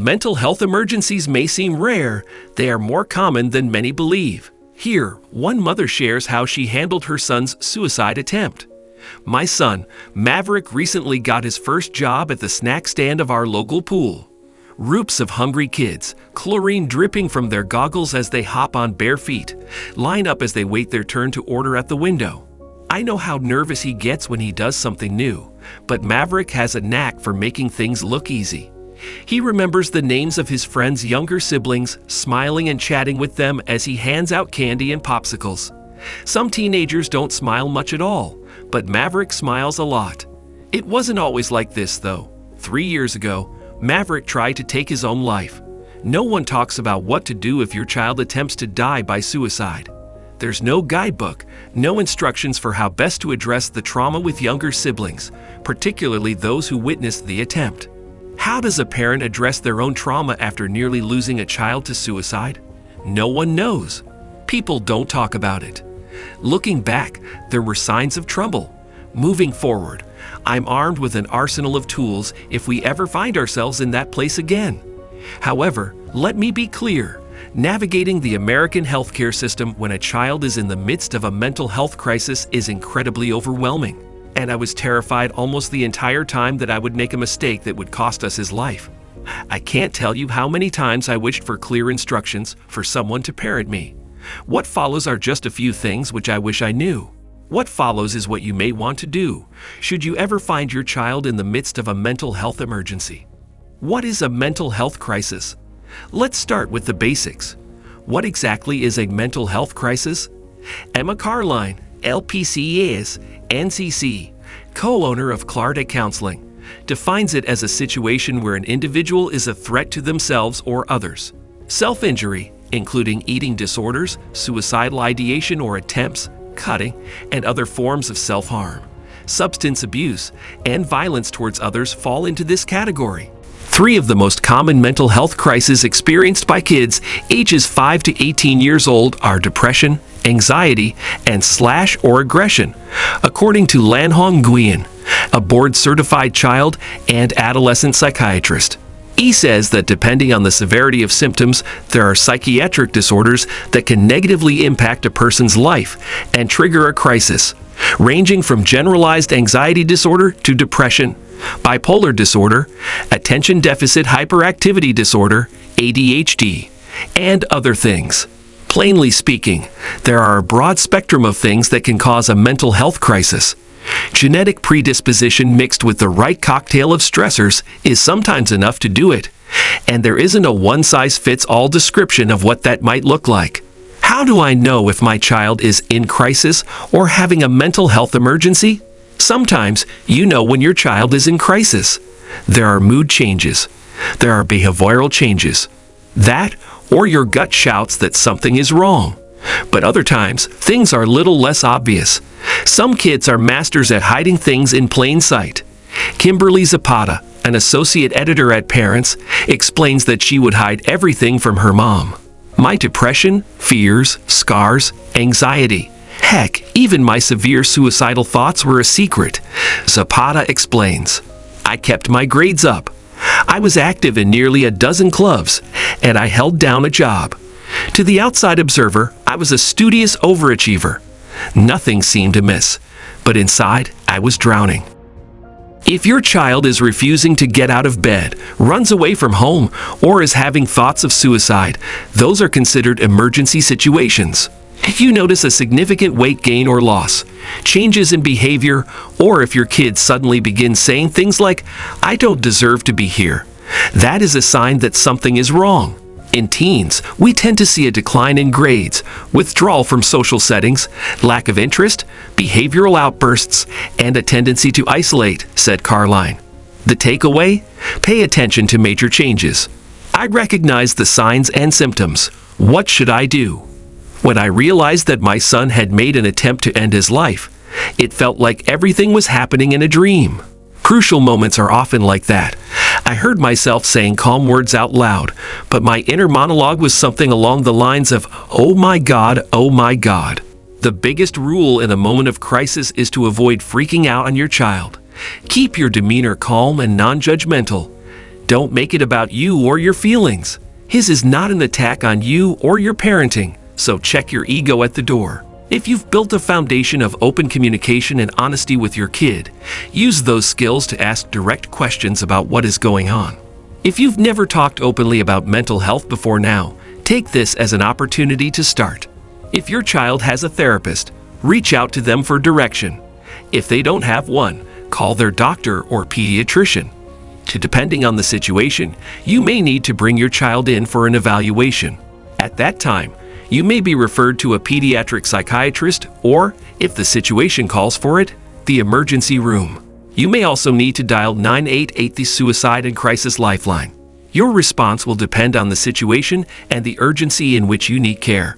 mental health emergencies may seem rare, they are more common than many believe. Here, one mother shares how she handled her son's suicide attempt. My son, Maverick, recently got his first job at the snack stand of our local pool. Groups of hungry kids, chlorine dripping from their goggles as they hop on bare feet, line up as they wait their turn to order at the window. I know how nervous he gets when he does something new, but Maverick has a knack for making things look easy. He remembers the names of his friends' younger siblings, smiling and chatting with them as he hands out candy and popsicles. Some teenagers don't smile much at all, but Maverick smiles a lot. It wasn't always like this, though. 3 years ago, Maverick tried to take his own life. No one talks about what to do if your child attempts to die by suicide. There's no guidebook, no instructions for how best to address the trauma with younger siblings, particularly those who witnessed the attempt. How does a parent address their own trauma after nearly losing a child to suicide? No one knows. People don't talk about it. Looking back, there were signs of trouble. Moving forward, I'm armed with an arsenal of tools if we ever find ourselves in that place again. However, let me be clear. Navigating the American healthcare system when a child is in the midst of a mental health crisis is incredibly overwhelming, and I was terrified almost the entire time that I would make a mistake that would cost us his life. I can't tell you how many times I wished for clear instructions for someone to parent me. What follows are just a few things which I wish I knew. What follows is what you may want to do should you ever find your child in the midst of a mental health emergency. What is a mental health crisis? Let's start with the basics. What exactly is a mental health crisis? Emma Carline, LPCAs, NCC, co-owner of Clarda Counseling, defines it as a situation where an individual is a threat to themselves or others. Self-injury, including eating disorders, suicidal ideation or attempts, cutting, and other forms of self-harm. Substance abuse and violence towards others fall into this category. 3 of the most common mental health crises experienced by kids ages 5 to 18 years old are depression, anxiety, and / aggression, according to Lanhong Nguyen, a board-certified child and adolescent psychiatrist. He says that depending on the severity of symptoms, there are psychiatric disorders that can negatively impact a person's life and trigger a crisis, ranging from generalized anxiety disorder to depression, bipolar disorder, attention deficit hyperactivity disorder, ADHD, and other things. Plainly speaking, there are a broad spectrum of things that can cause a mental health crisis. Genetic predisposition mixed with the right cocktail of stressors is sometimes enough to do it, and there isn't a one-size-fits-all description of what that might look like. How do I know if my child is in crisis or having a mental health emergency? Sometimes you know when your child is in crisis. There are mood changes. There are behavioral changes. That or your gut shouts that something is wrong. But other times, things are a little less obvious. Some kids are masters at hiding things in plain sight. Kimberly Zapata, an associate editor at Parents, explains that she would hide everything from her mom. My depression, fears, scars, anxiety. Heck, even my severe suicidal thoughts were a secret, Zapata explains. I kept my grades up. I was active in nearly a dozen clubs, and I held down a job. To the outside observer, I was a studious overachiever. Nothing seemed amiss, but inside, I was drowning. If your child is refusing to get out of bed, runs away from home, or is having thoughts of suicide, those are considered emergency situations. If you notice a significant weight gain or loss, changes in behavior, or if your kid suddenly begins saying things like, "I don't deserve to be here," that is a sign that something is wrong. In teens, we tend to see a decline in grades, withdrawal from social settings, lack of interest, behavioral outbursts, and a tendency to isolate, said Carline. The takeaway? Pay attention to major changes. I recognize the signs and symptoms. What should I do? When I realized that my son had made an attempt to end his life, it felt like everything was happening in a dream. Crucial moments are often like that. I heard myself saying calm words out loud, but my inner monologue was something along the lines of, "Oh my God, oh my God." The biggest rule in a moment of crisis is to avoid freaking out on your child. Keep your demeanor calm and non-judgmental. Don't make it about you or your feelings. His is not an attack on you or your parenting, so check your ego at the door. If you've built a foundation of open communication and honesty with your kid, use those skills to ask direct questions about what is going on. If you've never talked openly about mental health before now, take this as an opportunity to start. If your child has a therapist, reach out to them for direction. If they don't have one, call their doctor or pediatrician. Depending on the situation, you may need to bring your child in for an evaluation. At that time, you may be referred to a pediatric psychiatrist or, if the situation calls for it, the emergency room. You may also need to dial 988, the Suicide and Crisis Lifeline. Your response will depend on the situation and the urgency in which you need care.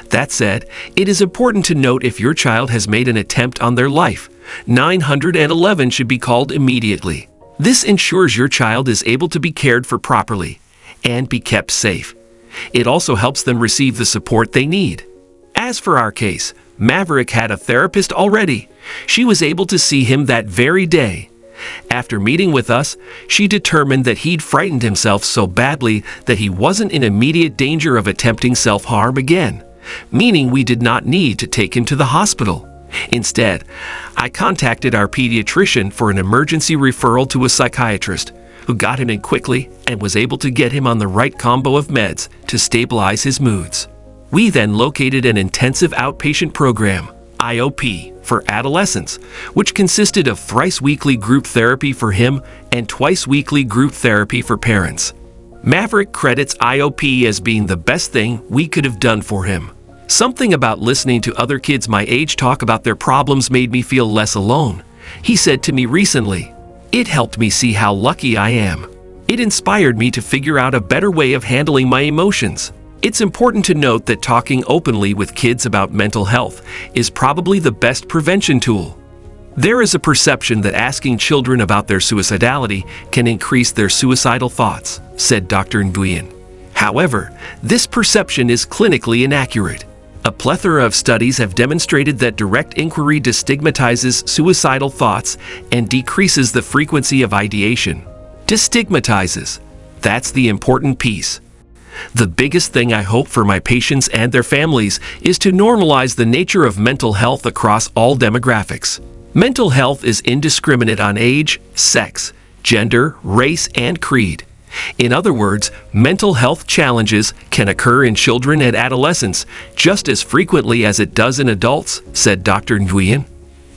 That said, it is important to note if your child has made an attempt on their life, 911 should be called immediately. This ensures your child is able to be cared for properly and be kept safe. It also helps them receive the support they need. As for our case, Maverick had a therapist already. She was able to see him that very day. After meeting with us, she determined that he'd frightened himself so badly that he wasn't in immediate danger of attempting self-harm again, meaning we did not need to take him to the hospital. Instead, I contacted our pediatrician for an emergency referral to a psychiatrist, who got him in quickly and was able to get him on the right combo of meds to stabilize his moods. We then located an intensive outpatient program, IOP, for adolescents, which consisted of thrice-weekly group therapy for him and twice-weekly group therapy for parents. Maverick credits IOP as being the best thing we could have done for him. Something about listening to other kids my age talk about their problems made me feel less alone. He said to me recently, "It helped me see how lucky I am. It inspired me to figure out a better way of handling my emotions." It's important to note that talking openly with kids about mental health is probably the best prevention tool. There is a perception that asking children about their suicidality can increase their suicidal thoughts, said Dr. Nguyen. However, this perception is clinically inaccurate. A plethora of studies have demonstrated that direct inquiry destigmatizes suicidal thoughts and decreases the frequency of ideation. Destigmatizes. That's the important piece. The biggest thing I hope for my patients and their families is to normalize the nature of mental health across all demographics. Mental health is indiscriminate on age, sex, gender, race, and creed. In other words, mental health challenges can occur in children and adolescents just as frequently as it does in adults, said Dr. Nguyen.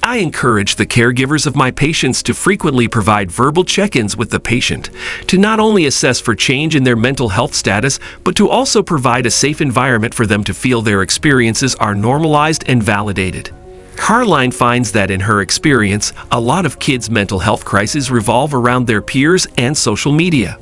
I encourage the caregivers of my patients to frequently provide verbal check-ins with the patient, to not only assess for change in their mental health status, but to also provide a safe environment for them to feel their experiences are normalized and validated. Carline finds that in her experience, a lot of kids' mental health crises revolve around their peers and social media.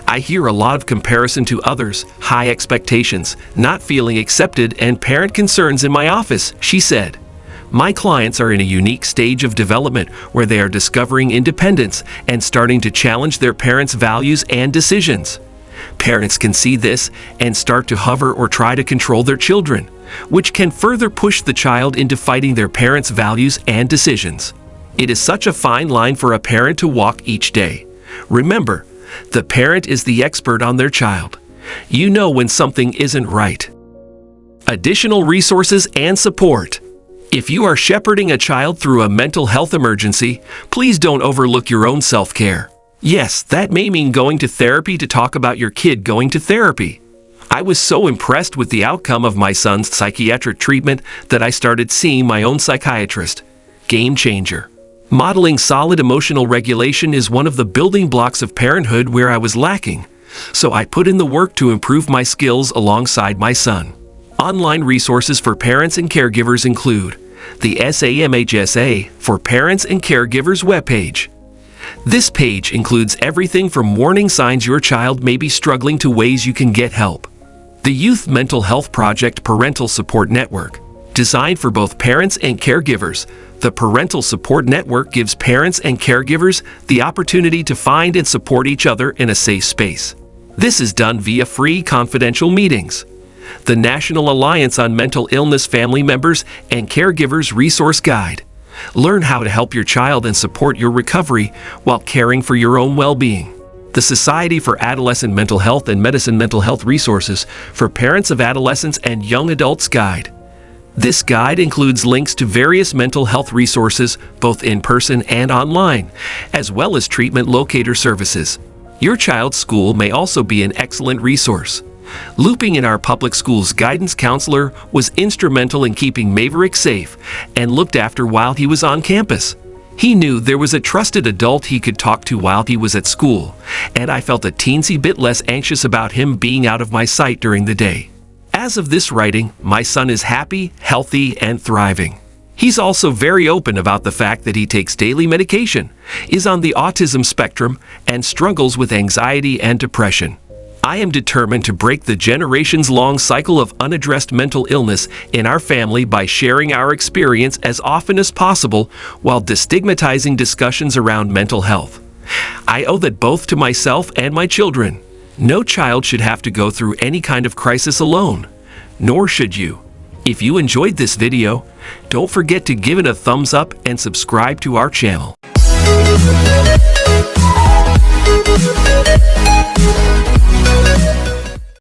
I hear a lot of comparison to others, high expectations, not feeling accepted, and parent concerns in my office, she said. My clients are in a unique stage of development where they are discovering independence and starting to challenge their parents' values and decisions. Parents can see this and start to hover or try to control their children, which can further push the child into fighting their parents' values and decisions. It is such a fine line for a parent to walk each day. Remember, the parent is the expert on their child. You know when something isn't right. Additional resources and support. If you are shepherding a child through a mental health emergency, please don't overlook your own self-care. Yes, that may mean going to therapy to talk about your kid going to therapy. I was so impressed with the outcome of my son's psychiatric treatment that I started seeing my own psychiatrist. Game changer. Modeling solid emotional regulation is one of the building blocks of parenthood where I was lacking, so I put in the work to improve my skills alongside my son. Online resources for parents and caregivers include the SAMHSA for Parents and Caregivers webpage. This page includes everything from warning signs your child may be struggling to ways you can get help. The Youth Mental Health Project Parental Support Network. Designed for both parents and caregivers, the Parental Support Network gives parents and caregivers the opportunity to find and support each other in a safe space. This is done via free confidential meetings. The National Alliance on Mental Illness Family Members and Caregivers Resource Guide. Learn how to help your child and support your recovery while caring for your own well-being. the Society for Adolescent Mental Health and Medicine Mental Health Resources for Parents of Adolescents and Young Adults Guide. This guide includes links to various mental health resources, both in person and online, as well as treatment locator services. Your child's school may also be an excellent resource. Looping in our public school's guidance counselor was instrumental in keeping Maverick safe and looked after while he was on campus. He knew there was a trusted adult he could talk to while he was at school, and I felt a teensy bit less anxious about him being out of my sight during the day. As of this writing, my son is happy, healthy, and thriving. He's also very open about the fact that he takes daily medication, is on the autism spectrum, and struggles with anxiety and depression. I am determined to break the generations-long cycle of unaddressed mental illness in our family by sharing our experience as often as possible while destigmatizing discussions around mental health. I owe that both to myself and my children. No child should have to go through any kind of crisis alone, nor should you. If you enjoyed this video, don't forget to give it a thumbs up and subscribe to our channel.